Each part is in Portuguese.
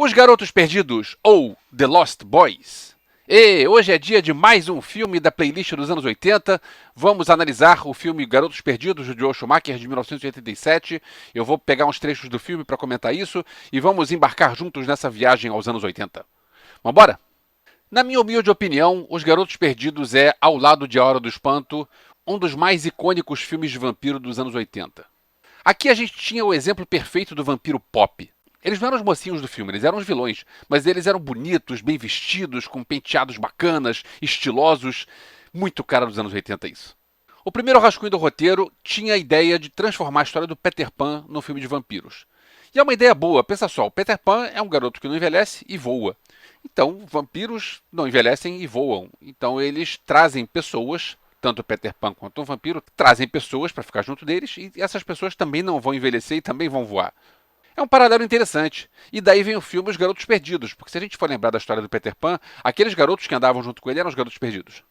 Os Garotos Perdidos, ou The Lost Boys. E hoje é dia de mais um filme da playlist dos anos 80. Vamos analisar o filme Garotos Perdidos, de Joel Schumacher, de 1987. Eu vou pegar uns trechos do filme para comentar isso e vamos embarcar juntos nessa viagem aos anos 80. Vambora? Na minha humilde opinião, Os Garotos Perdidos é, ao lado de A Hora do Espanto, um dos mais icônicos filmes de vampiro dos anos 80. Aqui a gente tinha o exemplo perfeito do vampiro pop. Eles não eram os mocinhos do filme, eles eram os vilões, mas eles eram bonitos, bem vestidos, com penteados bacanas, estilosos. Muito cara dos anos 80 isso. O primeiro rascunho do roteiro tinha a ideia de transformar a história do Peter Pan num filme de vampiros. E é uma ideia boa, pensa só, o Peter Pan é um garoto que não envelhece e voa. Então, vampiros não envelhecem e voam. Então eles trazem pessoas, tanto o Peter Pan quanto o vampiro, trazem pessoas para ficar junto deles e essas pessoas também não vão envelhecer e também vão voar. É um paralelo interessante. E daí vem o filme Os Garotos Perdidos, porque se a gente for lembrar da história do Peter Pan, aqueles garotos que andavam junto com ele eram os Garotos Perdidos.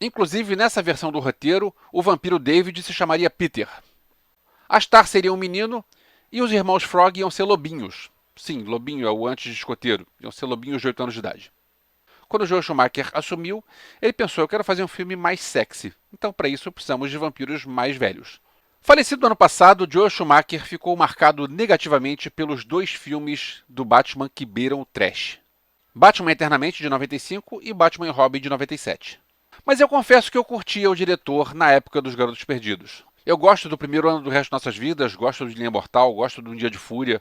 Inclusive, nessa versão do roteiro, o vampiro David se chamaria Peter. A Star seria um menino e os irmãos Frog iam ser lobinhos. Sim, lobinho é o antes de escoteiro. Iam ser lobinhos de 8 anos de idade. Quando o Joel Schumacher assumiu, ele pensou, eu quero fazer um filme mais sexy. Então, para isso, precisamos de vampiros mais velhos. Falecido no ano passado, Joel Schumacher ficou marcado negativamente pelos dois filmes do Batman que beiram o trash. Batman Eternamente, de 95, e Batman e Robin, de 97. Mas eu confesso que eu curtia o diretor na época dos Garotos Perdidos. Eu gosto do primeiro ano do Resto de Nossas Vidas, gosto de Linha Mortal, gosto do Um Dia de Fúria.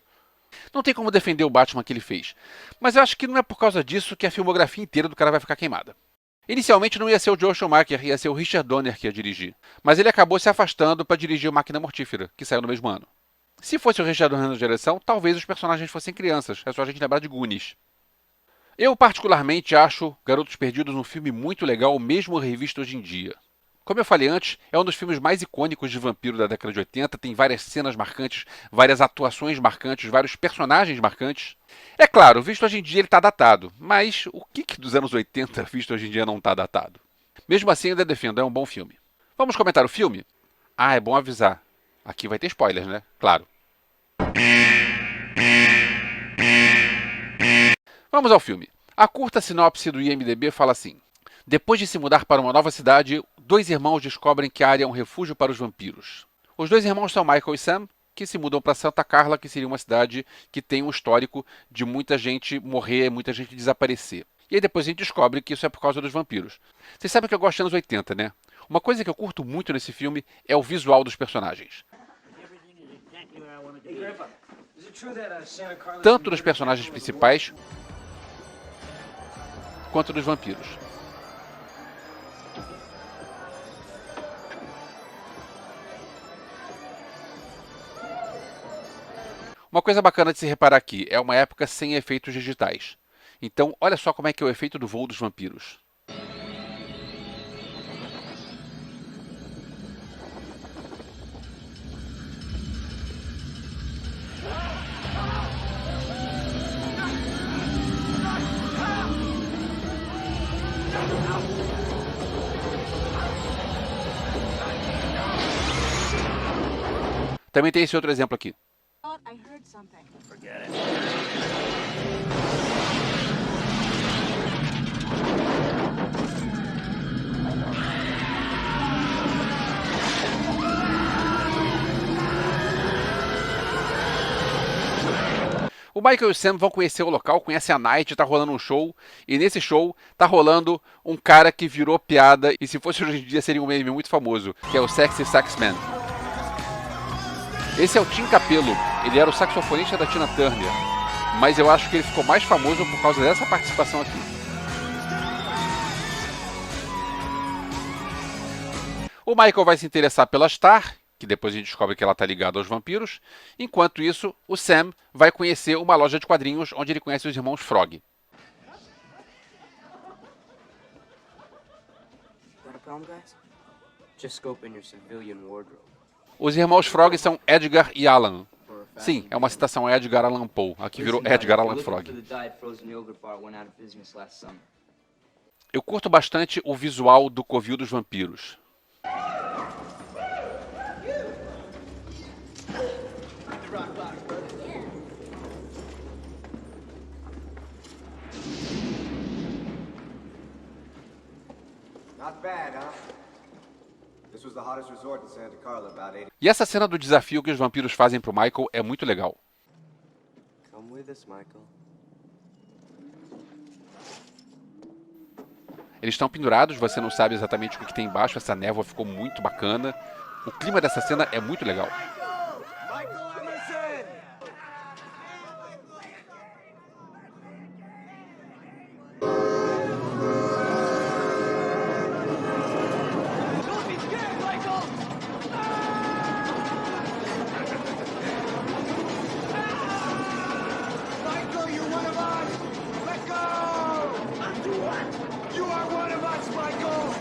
Não tem como defender o Batman que ele fez. Mas eu acho que não é por causa disso que a filmografia inteira do cara vai ficar queimada. Inicialmente não ia ser o Joel Schumacher, ia ser o Richard Donner que ia dirigir. Mas ele acabou se afastando para dirigir o Máquina Mortífera, que saiu no mesmo ano. Se fosse o Richard Donner na direção, talvez os personagens fossem crianças. É só a gente lembrar de Goonies. Eu particularmente acho Garotos Perdidos um filme muito legal, mesmo revisto hoje em dia. Como eu falei antes, é um dos filmes mais icônicos de vampiro da década de 80, tem várias cenas marcantes, várias atuações marcantes, vários personagens marcantes. É claro, visto hoje em dia ele está datado, mas o que dos anos 80 visto hoje em dia não está datado? Mesmo assim, ainda defendo, é um bom filme. Vamos comentar o filme? Ah, é bom avisar. Aqui vai ter spoilers, né? Claro. Vamos ao filme. A curta sinopse do IMDb fala assim. Depois de se mudar para uma nova cidade, dois irmãos descobrem que a área é um refúgio para os vampiros. Os dois irmãos são Michael e Sam, que se mudam para Santa Carla, que seria uma cidade que tem um histórico de muita gente morrer, muita gente desaparecer. E aí depois a gente descobre que isso é por causa dos vampiros. Vocês sabem que eu gosto dos anos 80, né? Uma coisa que eu curto muito nesse filme é o visual dos personagens. Tanto dos personagens principais, quanto dos vampiros. Uma coisa bacana de se reparar aqui, é uma época sem efeitos digitais. Então, olha só como é que é o efeito do voo dos vampiros. Também tem esse outro exemplo aqui. I heard something. Forget it. O Michael e o Sam vão conhecer o local, conhecem a Night, tá rolando um show, e nesse show tá rolando um cara que virou piada, e se fosse hoje em dia seria um meme muito famoso, que é o Sexy Saxman. Esse é o Tim Capello, ele era o saxofonista da Tina Turner, mas eu acho que ele ficou mais famoso por causa dessa participação aqui. O Michael vai se interessar pela Star, que depois a gente descobre que ela está ligada aos vampiros. Enquanto isso, o Sam vai conhecer uma loja de quadrinhos onde ele conhece os irmãos Frog. Got a problem, guys? Just scope in your civilian wardrobe. Os irmãos Frog são Edgar e Alan. Sim, é uma citação a Edgar Allan Poe. Aqui virou Edgar Allan Frog. Eu curto bastante o visual do Covil dos Vampiros. Not bad, huh? This was the hottest resort in Santa Carla about 80. E essa cena do desafio que os vampiros fazem pro Michael é muito legal. Come with us, Michael. Eles estão pendurados, você não sabe exatamente o que tem embaixo, essa névoa ficou muito bacana. O clima dessa cena é muito legal. Michael Emerson! Don't be scared, Michael! Michael, you're one of us! Let go! You are one of us, Michael!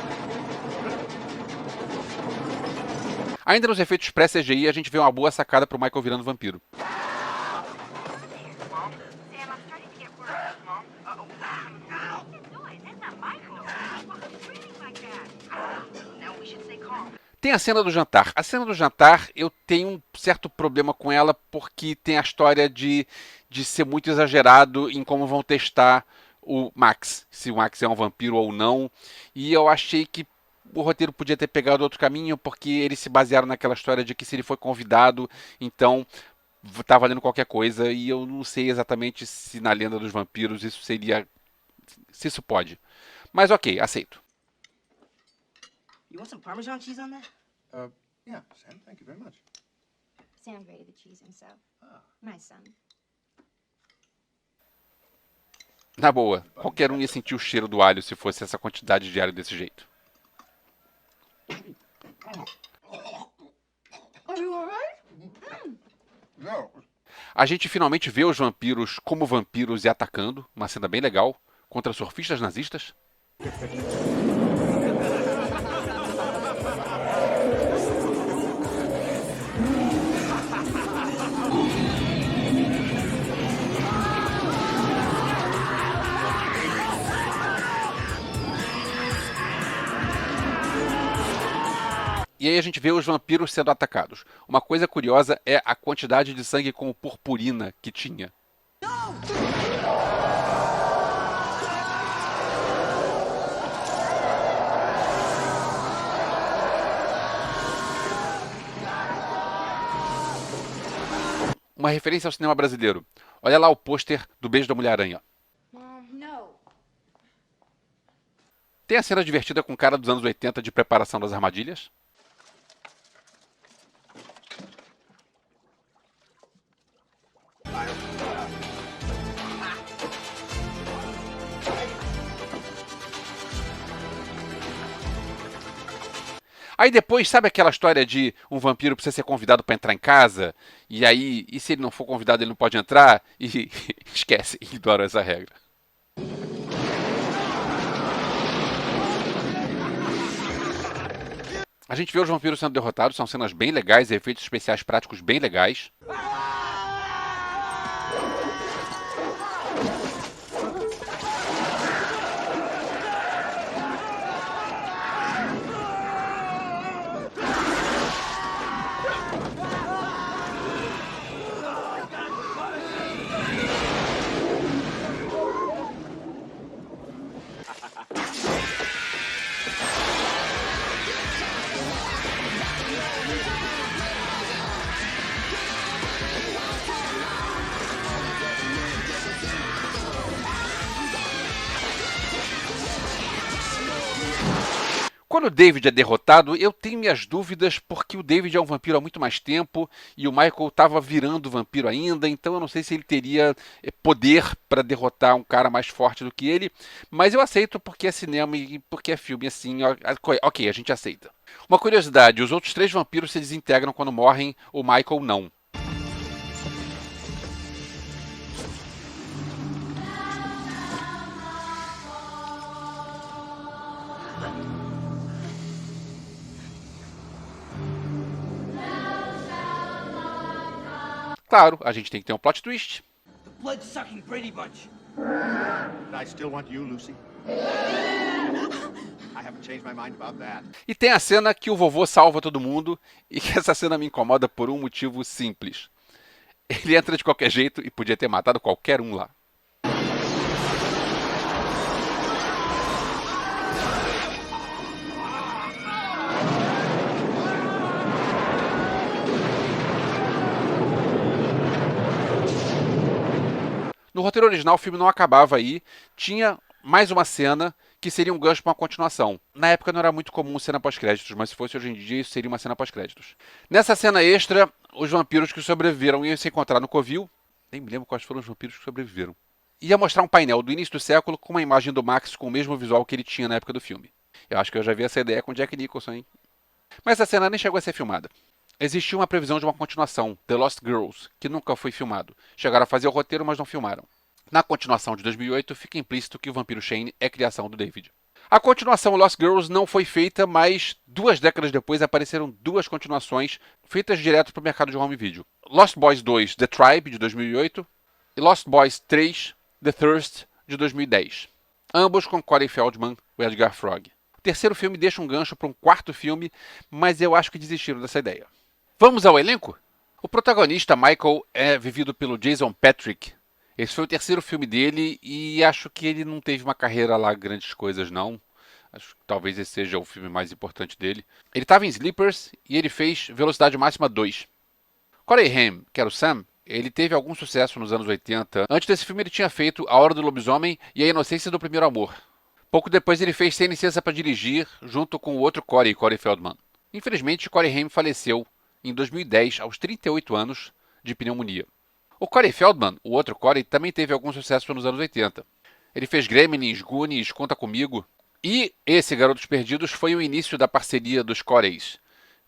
Ainda nos efeitos pré-CGI, a gente vê uma boa sacada pro Michael virando vampiro. Sam, I'm starting to get worried. Mom? Uh-oh. What's he doing? That's not Michael. Well, who's breathing like that? No, we should stay calm. Tem a cena do jantar. A cena do jantar, eu tenho um certo problema com ela, porque tem a história de ser muito exagerado em como vão testar o Max. Se o Max é um vampiro ou não. E eu achei que o roteiro podia ter pegado outro caminho, porque eles se basearam naquela história de que se ele foi convidado, então tá valendo qualquer coisa, e eu não sei exatamente se na Lenda dos Vampiros isso seria... se isso pode. Mas ok, aceito. You want some Parmesan cheese on that? Yeah, Sam, thank you very much. Sam grated the cheese himself. My son. Na boa, qualquer um ia sentir o cheiro do alho se fosse essa quantidade de alho desse jeito. Are you alright? No. A gente finalmente vê os vampiros como vampiros e atacando, uma cena bem legal, contra surfistas nazistas. E aí a gente vê os vampiros sendo atacados. Uma coisa curiosa é a quantidade de sangue como purpurina que tinha. Uma referência ao cinema brasileiro. Olha lá o pôster do Beijo da Mulher-Aranha. Mom, no. Tem a cena divertida com o cara dos anos 80 de preparação das armadilhas. Aí depois, sabe aquela história de um vampiro precisa ser convidado para entrar em casa? E aí, e se ele não for convidado, ele não pode entrar? E esquece, ignora essa regra. A gente vê os vampiros sendo derrotados, são cenas bem legais, efeitos especiais práticos bem legais. Quando o David é derrotado, eu tenho minhas dúvidas, porque o David é um vampiro há muito mais tempo e o Michael estava virando vampiro ainda, então eu não sei se ele teria poder para derrotar um cara mais forte do que ele, mas eu aceito porque é cinema e porque é filme assim, ok, a gente aceita. Uma curiosidade, os outros 3 vampiros se desintegram quando morrem, o Michael não. Claro, a gente tem que ter um plot twist. The blood-sucking Brady Bunch. I still want you, Lucy. I haven't changed my mind about that. E tem a cena que o vovô salva todo mundo, e que essa cena me incomoda por um motivo simples. Ele entra de qualquer jeito e podia ter matado qualquer um lá. roteiro original, o filme não acabava aí, tinha mais uma cena que seria um gancho para uma continuação. Na época não era muito comum cena pós-créditos, mas se fosse hoje em dia, isso seria uma cena pós-créditos. Nessa cena extra, os vampiros que sobreviveram iam se encontrar no covil. Nem me lembro quais foram os vampiros que sobreviveram. Ia mostrar um painel do início do século com uma imagem do Max com o mesmo visual que ele tinha na época do filme. Eu acho que eu já vi essa ideia com Jack Nicholson, hein? Mas essa cena nem chegou a ser filmada. Existia uma previsão de uma continuação, The Lost Girls, que nunca foi filmado. Chegaram a fazer o roteiro, mas não filmaram. Na continuação de 2008, fica implícito que o vampiro Shane é criação do David. A continuação Lost Girls não foi feita, mas 2 décadas depois apareceram 2 continuações feitas direto para o mercado de home video. Lost Boys 2, The Tribe, de 2008, e Lost Boys 3, The Thirst, de 2010. Ambos com Corey Feldman e Edgar Frog. O terceiro filme deixa um gancho para um 4º filme, mas eu acho que desistiram dessa ideia. Vamos ao elenco? O protagonista, Michael, é vivido pelo Jason Patric. Esse foi o terceiro filme dele e acho que ele não teve uma carreira lá grandes coisas, não. Acho que talvez esse seja o filme mais importante dele. Ele estava em Sleepers e ele fez Velocidade Máxima 2. Corey Haim, que era o Sam, ele teve algum sucesso nos anos 80. Antes desse filme ele tinha feito A Hora do Lobisomem e A Inocência do Primeiro Amor. Pouco depois ele fez Sem Licença para Dirigir, junto com o outro Corey Feldman. Infelizmente, Corey Haim faleceu em 2010, aos 38 anos, de pneumonia. O Corey Feldman, o outro Corey, também teve algum sucesso nos anos 80. Ele fez Gremlins, Goonies, Conta Comigo. E esse Garotos Perdidos foi o início da parceria dos Coreys,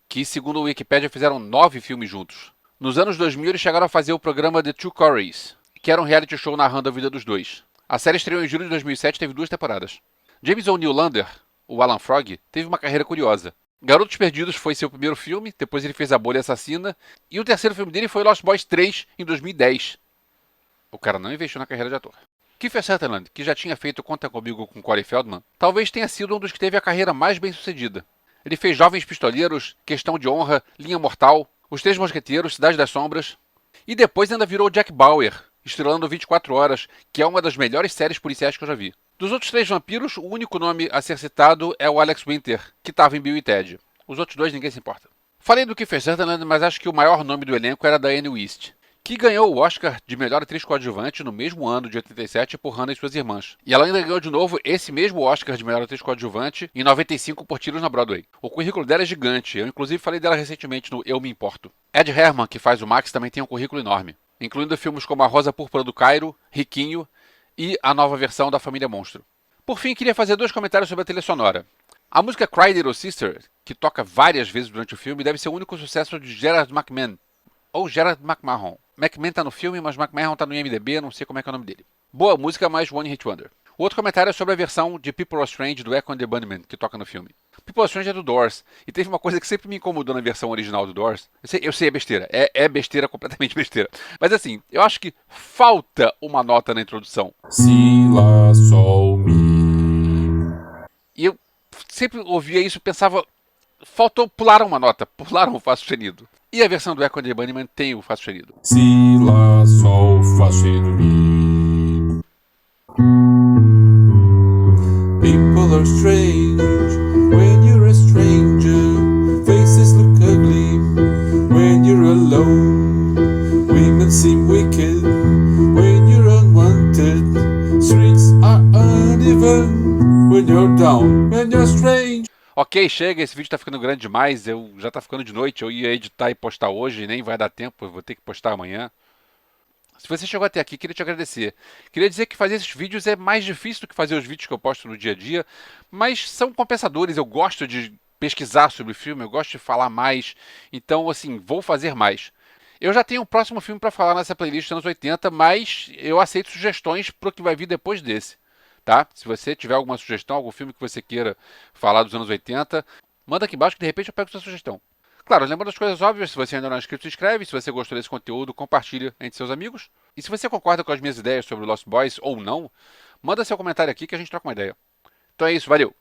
que, segundo o Wikipedia, fizeram 9 filmes juntos. Nos anos 2000, eles chegaram a fazer o programa The Two Coreys, que era um reality show narrando a vida dos dois. A série estreou em julho de 2007 e teve 2 temporadas. James O'Neill Lander, o Alan Frog, teve uma carreira curiosa. Garotos Perdidos foi seu primeiro filme, depois ele fez A Bolha Assassina, e o terceiro filme dele foi Lost Boys 3, em 2010. O cara não investiu na carreira de ator. Kiefer Sutherland, que já tinha feito Conta Comigo com Corey Feldman, talvez tenha sido um dos que teve a carreira mais bem sucedida. Ele fez Jovens Pistoleiros, Questão de Honra, Linha Mortal, Os Três Mosqueteiros, Cidade das Sombras, e depois ainda virou Jack Bauer, estrelando 24 Horas, que é uma das melhores séries policiais que eu já vi. Dos outros 3 vampiros, o único nome a ser citado é o Alex Winter, que estava em Bill e Ted. Os outros 2 ninguém se importa. Falei do Kiefer Sutherland, mas acho que o maior nome do elenco era Diane West, que ganhou o Oscar de melhor atriz coadjuvante no mesmo ano de 87 por Hannah e Suas Irmãs. E ela ainda ganhou de novo esse mesmo Oscar de melhor atriz coadjuvante em 95 por Tiros na Broadway. O currículo dela é gigante, eu inclusive falei dela recentemente no Eu Me Importo. Ed Herman, que faz o Max, também tem um currículo enorme, incluindo filmes como A Rosa Púrpura do Cairo, Riquinho e a nova versão da Família Monstro. Por fim, queria fazer 2 comentários sobre a trilha sonora. A música Cry Little Sister, que toca várias vezes durante o filme, deve ser o único sucesso de Gerard McMahon, ou Gerard McMahon. McMahon tá no filme, mas McMahon tá no IMDb, não sei como é que é o nome dele. Boa música, mas One Hit Wonder. O outro comentário é sobre a versão de People Are Strange do Echo and the Bunnymen, que toca no filme. People Are Strange é do Doors, e teve uma coisa que sempre me incomodou na versão original do Doors. Eu sei, é besteira, é besteira, completamente besteira. Mas assim, eu acho que falta uma nota na introdução. Si, lá, sol, mi. E eu sempre ouvia isso e pensava, pularam uma nota, pularam o Fá sustenido. E a versão do Echo and the Bunnymen tem o Fá sustenido. Si, lá, sol, fá sustenido, mi. People are strange when you're a stranger. Faces look ugly when you're alone. Women seem wicked when you're unwanted. Streets are uneven when you're down, when you're strange. Ok, chega, esse vídeo tá ficando grande demais, já tá ficando de noite, eu ia editar e postar hoje, nem vai dar tempo, eu vou ter que postar amanhã. Se você chegou até aqui, queria te agradecer. Queria dizer que fazer esses vídeos é mais difícil do que fazer os vídeos que eu posto no dia a dia, mas são compensadores, eu gosto de pesquisar sobre o filme, eu gosto de falar mais, então assim, vou fazer mais. Eu já tenho um próximo filme para falar nessa playlist dos anos 80, mas eu aceito sugestões pro que vai vir depois desse. Tá? Se você tiver alguma sugestão, algum filme que você queira falar dos anos 80, manda aqui embaixo que de repente eu pego sua sugestão. Claro, lembrando das coisas óbvias, se você ainda não é inscrito, se inscreve. Se você gostou desse conteúdo, compartilha entre seus amigos. E se você concorda com as minhas ideias sobre Lost Boys ou não, manda seu comentário aqui que a gente troca uma ideia. Então é isso, valeu!